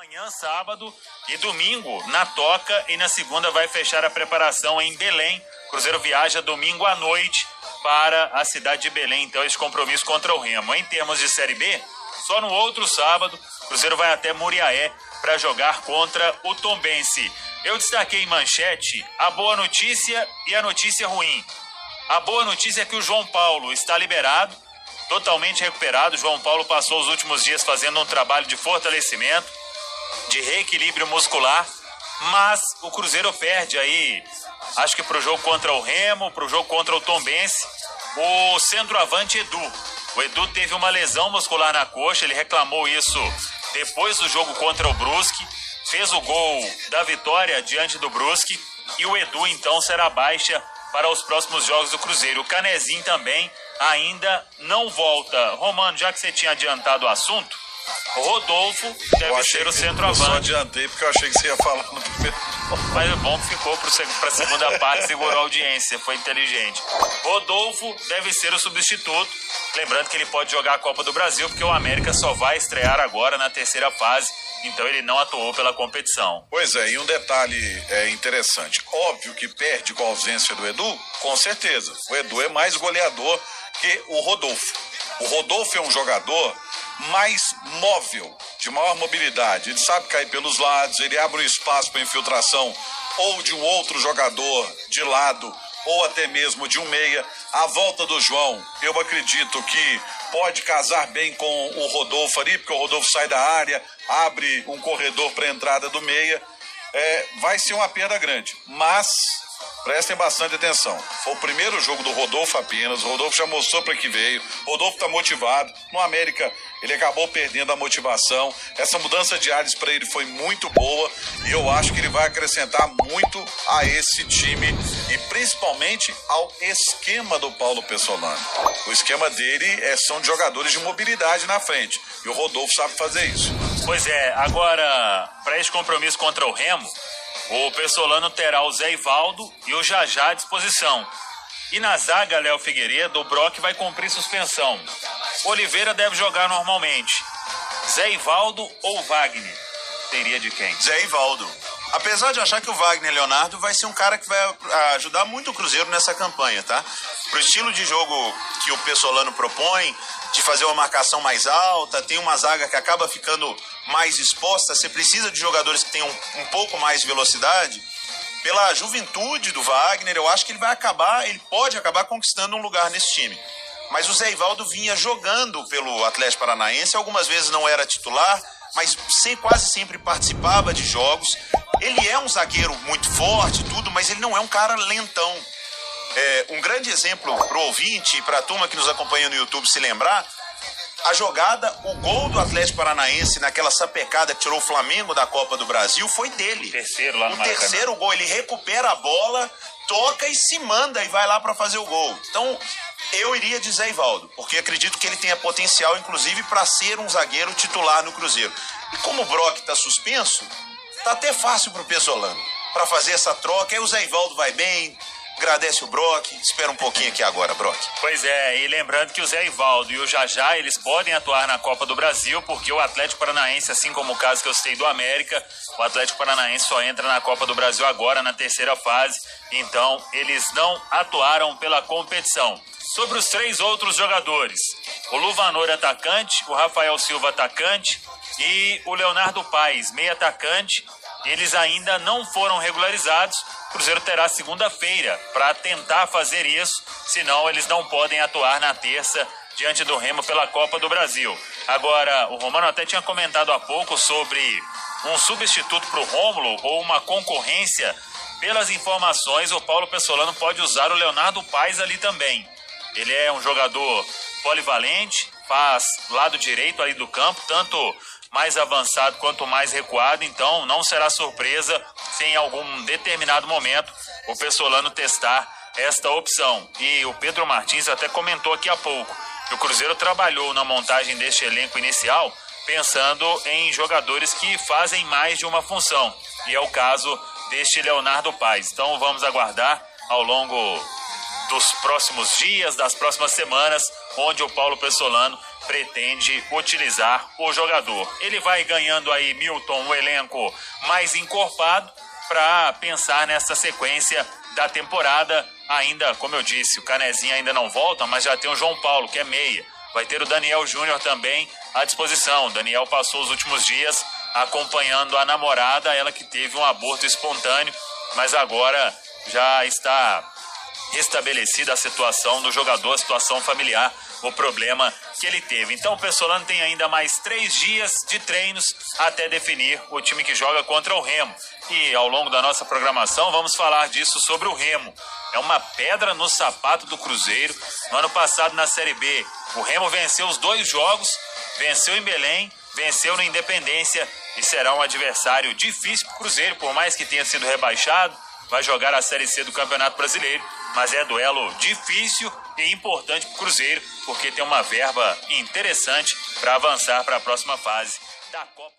Amanhã, sábado e domingo na Toca, e na segunda vai fechar a preparação em Belém. Cruzeiro viaja domingo à noite para a cidade de Belém, então esse compromisso contra o Remo. Em termos de Série B, só no outro sábado, Cruzeiro vai até Muriaé para jogar contra o Tombense. Eu destaquei em manchete a boa notícia e a notícia ruim. A boa notícia é que o João Paulo está liberado, totalmente recuperado. João Paulo passou os últimos dias fazendo um trabalho de fortalecimento, de reequilíbrio muscular, mas o Cruzeiro perde aí, acho que para o jogo contra o Remo, para o jogo contra o Tombense, o centroavante Edu. O Edu teve uma lesão muscular na coxa, ele reclamou isso depois do jogo contra o Brusque, fez o gol da vitória diante do Brusque, e o Edu então será baixa para os próximos jogos do Cruzeiro. O Canezinho também ainda não volta. Romano, já que você tinha adiantado o assunto, o Rodolfo deve ser o centroavante. Eu só adiantei porque eu achei que você ia falar no primeiro. Mas é bom que ficou para a segunda parte, segurou a audiência, foi inteligente. Rodolfo deve ser o substituto. Lembrando que ele pode jogar a Copa do Brasil, porque o América só vai estrear agora na terceira fase, então ele não atuou pela competição. Pois é, e um detalhe interessante. Óbvio que perde com a ausência do Edu, com certeza. O Edu é mais goleador que o Rodolfo. O Rodolfo é um jogador mais móvel, de maior mobilidade. Ele sabe cair pelos lados, ele abre um espaço para infiltração ou de um outro jogador de lado, ou até mesmo de um meia. A volta do João, eu acredito que pode casar bem com o Rodolfo ali, porque o Rodolfo sai da área, abre um corredor para a entrada do meia. Vai ser uma perda grande, mas prestem bastante atenção. Foi o primeiro jogo do Rodolfo apenas. O Rodolfo já mostrou para que veio. O Rodolfo está motivado. No América, ele acabou perdendo a motivação. Essa mudança de ares para ele foi muito boa. E eu acho que ele vai acrescentar muito a esse time. E principalmente ao esquema do Paulo Pessolano. O esquema dele são de jogadores de mobilidade na frente. E o Rodolfo sabe fazer isso. Pois é, agora, para esse compromisso contra o Remo, o Pessolano terá o Zé Ivaldo e o Jajá à disposição. E na zaga, Léo Figueiredo, o Brock vai cumprir suspensão. Oliveira deve jogar normalmente. Zé Ivaldo ou Wagner? Teria de quem? Zé Ivaldo. Apesar de achar que o Wagner Leonardo vai ser um cara que vai ajudar muito o Cruzeiro nessa campanha, tá? Pro estilo de jogo que o Pessolano propõe, de fazer uma marcação mais alta, tem uma zaga que acaba ficando mais exposta, você precisa de jogadores que tenham um pouco mais de velocidade. Pela juventude do Wagner, eu acho que ele pode acabar conquistando um lugar nesse time. Mas o Zé Ivaldo vinha jogando pelo Atlético Paranaense, algumas vezes não era titular, mas quase sempre participava de jogos. Ele é um zagueiro muito forte, tudo, mas ele não é um cara lentão. Um grande exemplo para o ouvinte e para a turma que nos acompanha no YouTube se lembrar, a jogada, o gol do Atlético Paranaense naquela sapecada que tirou o Flamengo da Copa do Brasil foi dele. Terceiro lá no Maracanã. O terceiro gol, ele recupera a bola, toca e se manda e vai lá para fazer o gol. Então, eu iria de Zé Ivaldo, porque acredito que ele tenha potencial, inclusive, para ser um zagueiro titular no Cruzeiro. E como o Brock está suspenso, tá até fácil pro Pessolano para fazer essa troca. Aí o Zé Ivaldo vai bem, agradece o Brock, espera um pouquinho aqui agora, Brock. Pois é, e lembrando que o Zé Ivaldo e o Jajá, eles podem atuar na Copa do Brasil, porque o Atlético Paranaense, assim como o caso que eu citei do América, o Atlético Paranaense só entra na Copa do Brasil agora, na terceira fase, então eles não atuaram pela competição. Sobre os três outros jogadores, o Luvanor atacante, o Rafael Silva atacante e o Leonardo Paes, meio atacante, eles ainda não foram regularizados. O Cruzeiro terá segunda-feira para tentar fazer isso, senão eles não podem atuar na terça diante do Remo pela Copa do Brasil. Agora, o Romano até tinha comentado há pouco sobre um substituto para o Rômulo ou uma concorrência. Pelas informações, o Paulo Pessolano pode usar o Leonardo Paes ali também. Ele é um jogador polivalente, faz lado direito ali do campo, tanto mais avançado quanto mais recuado, então não será surpresa se em algum determinado momento o Pessolano testar esta opção. E o Pedro Martins até comentou aqui há pouco que o Cruzeiro trabalhou na montagem deste elenco inicial pensando em jogadores que fazem mais de uma função, e é o caso deste Leonardo Paes. Então vamos aguardar ao longo dos próximos dias, das próximas semanas, onde o Paulo Pessolano pretende utilizar o jogador. Ele vai ganhando aí, Milton, o elenco mais encorpado para pensar nessa sequência da temporada. Ainda, como eu disse, o Canezinho ainda não volta, mas já tem o João Paulo, que é meia. Vai ter o Daniel Júnior também à disposição. O Daniel passou os últimos dias acompanhando a namorada, ela que teve um aborto espontâneo, mas agora já está restabelecida a situação do jogador, a situação familiar, o problema que ele teve. Então o Pessolano tem ainda mais 3 dias de treinos até definir o time que joga contra o Remo. E ao longo da nossa programação vamos falar disso sobre o Remo. É uma pedra no sapato do Cruzeiro. No ano passado na Série B, o Remo venceu os 2 jogos, venceu em Belém, venceu no Independência e será um adversário difícil para o Cruzeiro, por mais que tenha sido rebaixado. Vai jogar a Série C do Campeonato Brasileiro, mas é duelo difícil e importante para o Cruzeiro, porque tem uma verba interessante para avançar para a próxima fase da Copa.